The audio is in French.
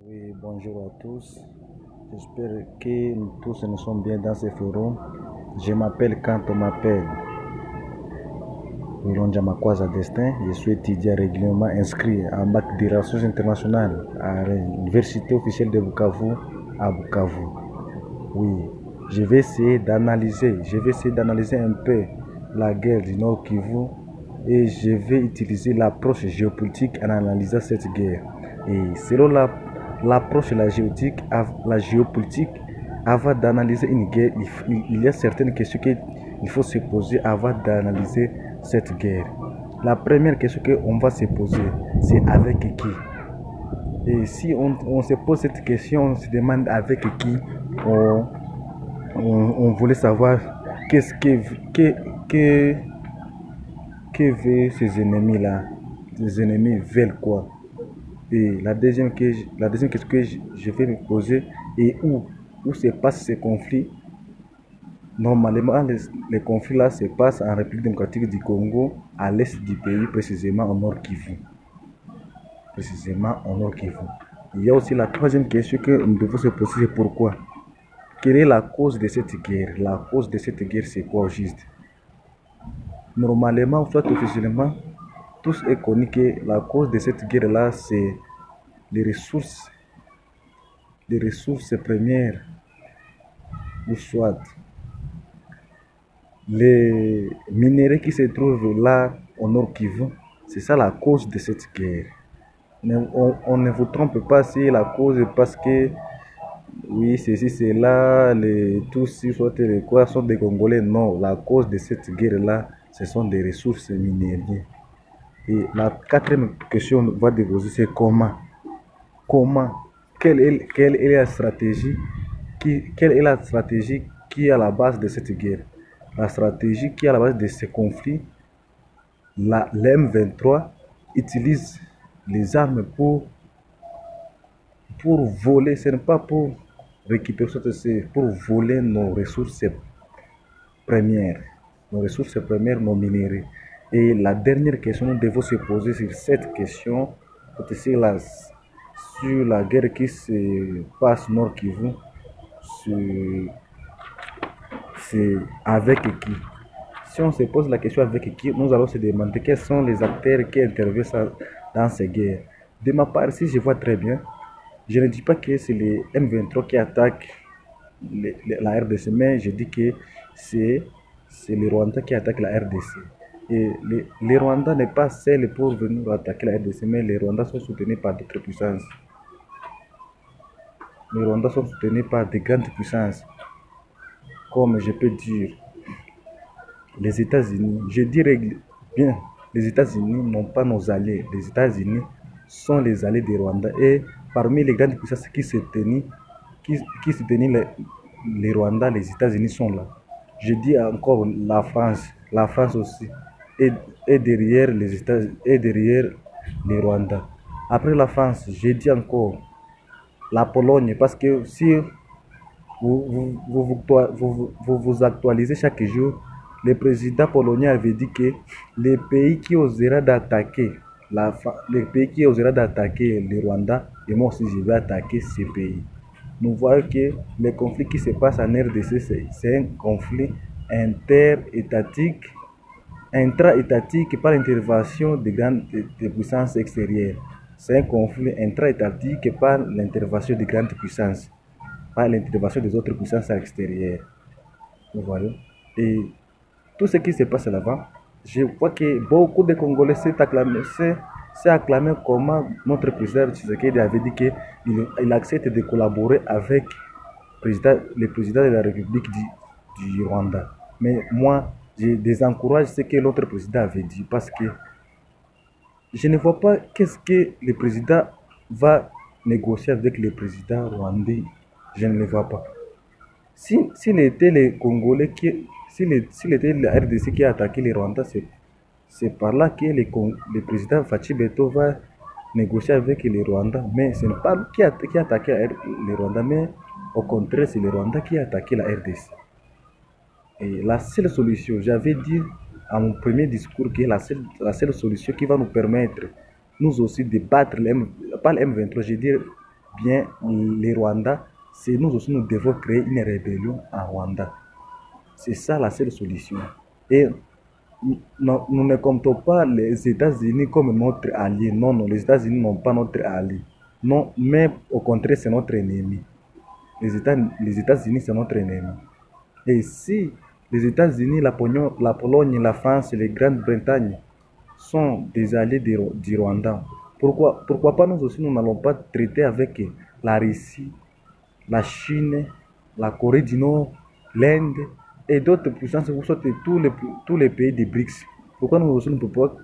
Oui, bonjour à tous. J'espère que nous tous nous sommes bien dans ce forum. Je m'appelle quand on m'appelle Wilonja Makwaza Destin. Je suis étudiant régulièrement inscrit en bac des relations internationales à l'Université officielle de Bukavu à Bukavu. Oui, je vais essayer d'analyser un peu la guerre du Nord Kivu et je vais utiliser l'approche géopolitique en analysant cette guerre. Et selon l'approche de la géopolitique, avant d'analyser une guerre, il y a certaines questions qu'il faut se poser avant d'analyser cette guerre. La première question qu'on va se poser, c'est avec qui? Et si on se pose cette question, on se demande avec qui on, on voulait savoir qu'est-ce que, que veulent ces ennemis-là. Les ennemis veulent quoi? Et la deuxième question que je vais me poser est où se passe ce conflit. Normalement, les conflits là se passent en République démocratique du Congo, à l'est du pays, précisément au Nord Kivu. Précisément au Nord Kivu. Il y a aussi la troisième question que nous devons se poser, c'est pourquoi. Quelle est la cause de cette guerre? La cause de cette guerre, c'est quoi au juste? Normalement, soit officiellement, tous est connu que la cause de cette guerre-là, c'est les ressources premières, ou soit les minéraux qui se trouvent là au Nord Kivu. C'est ça la cause de cette guerre. On ne vous trompe pas si la cause est parce que oui, ceci, c'est là, tous, soit les quoi, sont des Congolais. Non, la cause de cette guerre-là, ce sont des ressources minières. Et la quatrième question va déposer, c'est comment? Comment? Quelle est la stratégie quelle est la stratégie qui est à la base de cette guerre? La stratégie qui est à la base de ce conflit, l'M23 utilise les armes pour voler, ce n'est pas pour récupérer, c'est pour voler nos ressources premières, nos minéraux. Et la dernière question, nous devons se poser sur cette question, sur la guerre qui se passe Nord Kivu, c'est avec qui. Si on se pose la question avec qui, nous allons se demander quels sont les acteurs qui interviennent dans ces guerres. De ma part, si je vois très bien, je ne dis pas que c'est les M23 qui attaquent la RDC, mais je dis que c'est les Rwandais qui attaquent la RDC. Et les Rwandais n'est pas seul pour venir attaquer la RDC, mais les Rwandais sont soutenus par d'autres puissances. Les Rwandais sont soutenus par de grandes puissances, comme je peux dire les États-Unis. Je dirais bien, les États-Unis n'ont pas nos alliés. Les États-Unis sont les alliés des Rwandais. Et parmi les grandes puissances qui soutenaient les Rwandais, les États-Unis sont là. Je dis encore la France aussi est derrière les États, est derrière les Rwandais. Après la France, je dis encore la Pologne, parce que si vous actualisez chaque jour, le président polonais avait dit que les pays qui osera d'attaquer les pays qui osera d'attaquer le Rwanda, et moi aussi je vais attaquer ces pays. Nous voyons que le conflit qui se passe en RDC, c'est un conflit inter-étatique, intra-étatique par l'intervention des puissances extérieures. C'est un conflit intra-étatique par l'intervention des grandes puissances, par l'intervention des autres puissances extérieures. Voilà. Et tout ce qui se passe là-bas, je vois que beaucoup de Congolais s'est acclamé comment notre président Tshisekedi avait dit qu'il accepte de collaborer avec le président de la République du Rwanda. Mais moi, je désencourage ce que l'autre président avait dit parce que je ne vois pas qu'est-ce que le président va négocier avec le président rwandais. Je ne le vois pas. S'il était les Congolais s'il était la RDC qui a attaqué les Rwandais, c'est par là que le président Fachi Beto va négocier avec les Rwandais. Mais ce n'est pas lui qui a attaqué les Rwandais, mais au contraire, c'est les Rwandais qui a attaqué la RDC. Et la seule solution, j'avais dit à mon premier discours que la seule solution qui va nous permettre, nous aussi, de battre pas le M23, je veux dire, bien les Rwandais, c'est nous aussi, nous devons créer une rébellion en Rwanda. C'est ça la seule solution. Et nous ne comptons pas les États-Unis comme notre allié. Non, non, les États-Unis n'ont pas notre allié. Non, mais au contraire, c'est notre ennemi. Les États-Unis, c'est notre ennemi. Et si les États-Unis, la Pologne, la France et la Grande-Bretagne sont des alliés du Rwanda, pourquoi pas nous aussi, nous n'allons pas traiter avec la Russie, la Chine, la Corée du Nord, l'Inde et d'autres puissances, vous tous les pays des BRICS. Pourquoi nous aussi ne pouvons pas